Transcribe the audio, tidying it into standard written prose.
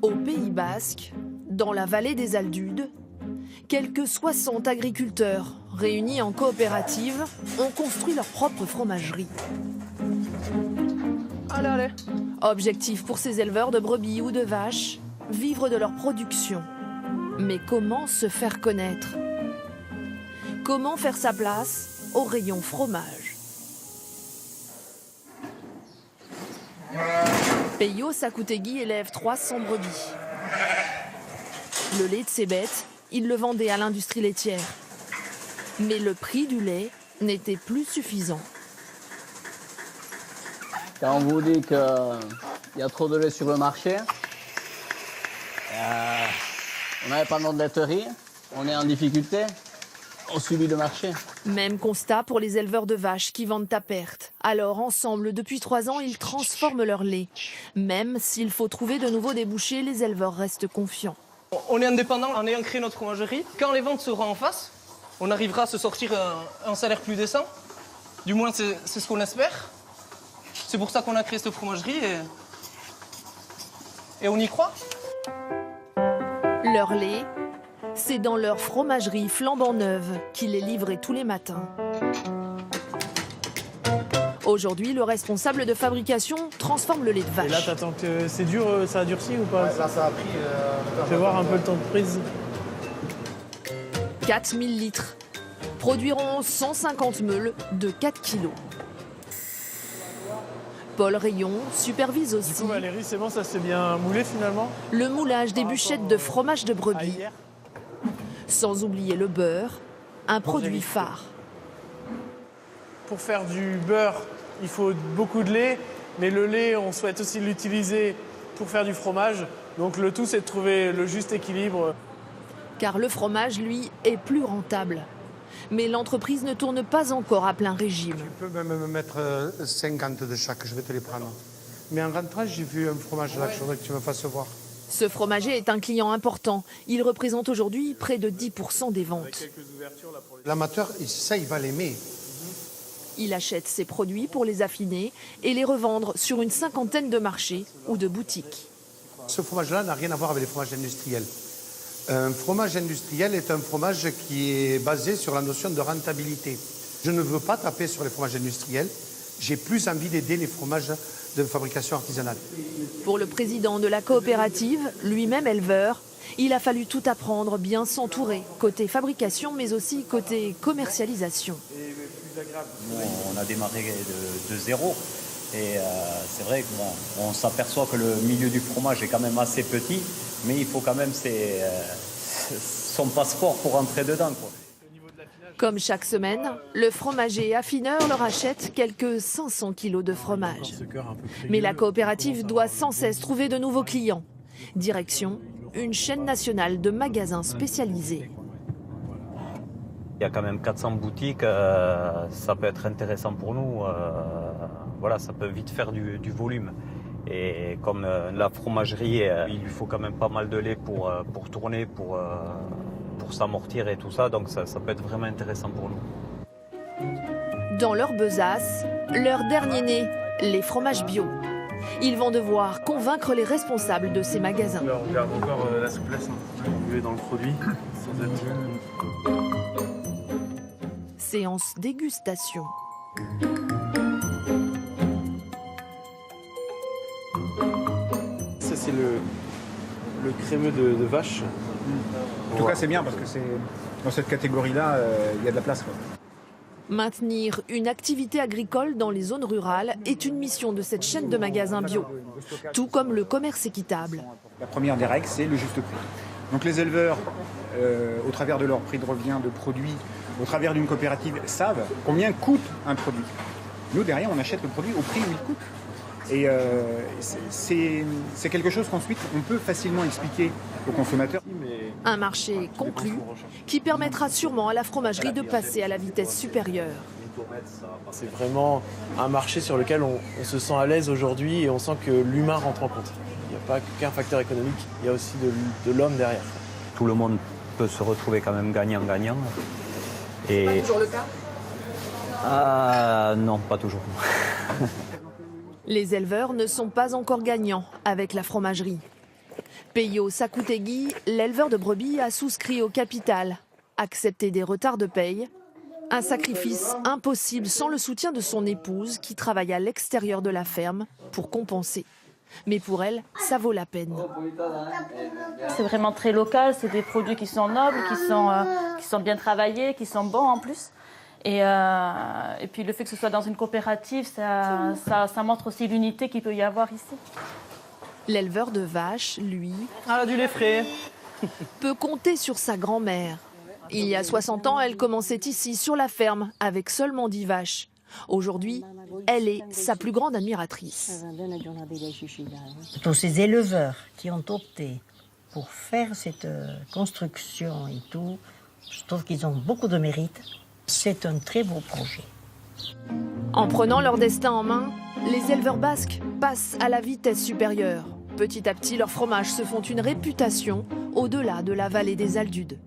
Au Pays Basque, dans la vallée des Aldudes, quelques 60 agriculteurs réunis en coopérative ont construit leur propre fromagerie. Allez. Objectif pour ces éleveurs de brebis ou de vaches, vivre de leur production. Mais comment se faire connaître? Comment faire sa place au rayon fromage? Peyo Sakoutegui élève 300 brebis. Le lait de ses bêtes, il le vendait à l'industrie laitière. Mais le prix du lait n'était plus suffisant. Quand on vous dit qu'il y a trop de lait sur le marché, on n'avait pas notre laiterie, on est en difficulté, on subit le marché. Même constat pour les éleveurs de vaches qui vendent à perte. Alors ensemble, depuis 3 ans, ils transforment leur lait. Même s'il faut trouver de nouveaux débouchés, les éleveurs restent confiants. On est indépendant en ayant créé notre fromagerie. Quand les ventes seront en face, on arrivera à se sortir un salaire plus décent. Du moins, c'est ce qu'on espère. C'est pour ça qu'on a créé cette fromagerie et on y croit. Leur lait, c'est dans leur fromagerie flambant neuve qu'ils les livraient tous les matins. Aujourd'hui, le responsable de fabrication transforme le lait de vache. Et là, t'attends que c'est dur, ça a durci ou pas? Là, ça a pris. Je vais voir un peu le temps de prise. 4000 litres produiront 150 meules de 4 kilos. Paul Rayon supervise aussi Du coup, Valérie, c'est bon, ça s'est bien moulé finalement? le moulage des bûchettes de fromage de Ah, brebis. hier. Sans oublier le beurre, un produit phare. Pour faire du beurre, il faut beaucoup de lait, mais le lait, on souhaite aussi l'utiliser pour faire du fromage. Donc le tout, c'est de trouver le juste équilibre. Car le fromage, lui, est plus rentable. Mais l'entreprise ne tourne pas encore à plein régime. Tu peux même me mettre 50 de chaque, je vais te les prendre. Mais en rentrant, j'ai vu un fromage là que je voudrais que tu me fasses voir. Ce fromager est un client important. Il représente aujourd'hui près de 10% des ventes. L'amateur, ça, il va l'aimer. Il achète ses produits pour les affiner et les revendre sur une 50aine de marchés ou de boutiques. Ce fromage-là n'a rien à voir avec les fromages industriels. Un fromage industriel est un fromage qui est basé sur la notion de rentabilité. Je ne veux pas taper sur les fromages industriels. J'ai plus envie d'aider les fromages de fabrication artisanale. Pour le président de la coopérative, lui-même éleveur, il a fallu tout apprendre, bien s'entourer, côté fabrication mais aussi côté commercialisation. Nous, on a démarré de zéro et c'est vrai qu'on s'aperçoit que le milieu du fromage est quand même assez petit, mais il faut quand même son passeport pour entrer dedans, quoi. Comme chaque semaine, le fromager affineur leur achète quelques 500 kilos de fromage. Mais la coopérative doit sans cesse trouver de nouveaux clients. Direction, une chaîne nationale de magasins spécialisés. Il y a quand même 400 boutiques, ça peut être intéressant pour nous. Voilà, ça peut vite faire du volume. Et comme la fromagerie, il lui faut quand même pas mal de lait pour tourner, pour s'amortir et tout ça. Donc ça peut être vraiment intéressant pour nous. Dans leur besace, leur dernier né, les fromages bio. Ils vont devoir convaincre les responsables de ces magasins. Alors, on garde encore la souplesse dans le produit, sans être... Séance dégustation. Ça, c'est le crémeux de vache. En tout cas, c'est bien parce que dans cette catégorie-là, il y a de la place, quoi. Maintenir une activité agricole dans les zones rurales est une mission de cette chaîne de magasins bio, tout comme le commerce équitable. La première des règles, c'est le juste prix. Donc les éleveurs, au travers de leur prix de revient de produits, au travers d'une coopérative, savent combien coûte un produit. Nous, derrière, on achète le produit au prix où il coûte. Et c'est quelque chose qu'ensuite, on peut facilement expliquer aux consommateurs. Un marché conclu qui permettra sûrement à la fromagerie de passer à la vitesse supérieure. C'est vraiment un marché sur lequel on se sent à l'aise aujourd'hui et on sent que l'humain rentre en compte. Il n'y a pas qu'un facteur économique, il y a aussi de l'homme derrière. Tout le monde peut se retrouver quand même gagnant-gagnant. Et... C'est pas toujours le cas ? Non, pas toujours. Les éleveurs ne sont pas encore gagnants avec la fromagerie. Peyo Sakoutegui, l'éleveur de brebis, a souscrit au capital, accepté des retards de paye. Un sacrifice impossible sans le soutien de son épouse qui travaille à l'extérieur de la ferme pour compenser. Mais pour elle, ça vaut la peine. C'est vraiment très local, c'est des produits qui sont nobles, qui sont bien travaillés, qui sont bons en plus. Et puis le fait que ce soit dans une coopérative, ça montre aussi l'unité qu'il peut y avoir ici. L'éleveur de vaches, lui, Elle a du lait frais. peut compter sur sa grand-mère. Il y a 60 ans, elle commençait ici, sur la ferme, avec seulement 10 vaches. Aujourd'hui, elle est sa plus grande admiratrice. Tous ces éleveurs qui ont opté pour faire cette construction et tout, je trouve qu'ils ont beaucoup de mérite. C'est un très beau projet. En prenant leur destin en main, les éleveurs basques passent à la vitesse supérieure. Petit à petit, leurs fromages se font une réputation au-delà de la vallée des Aldudes.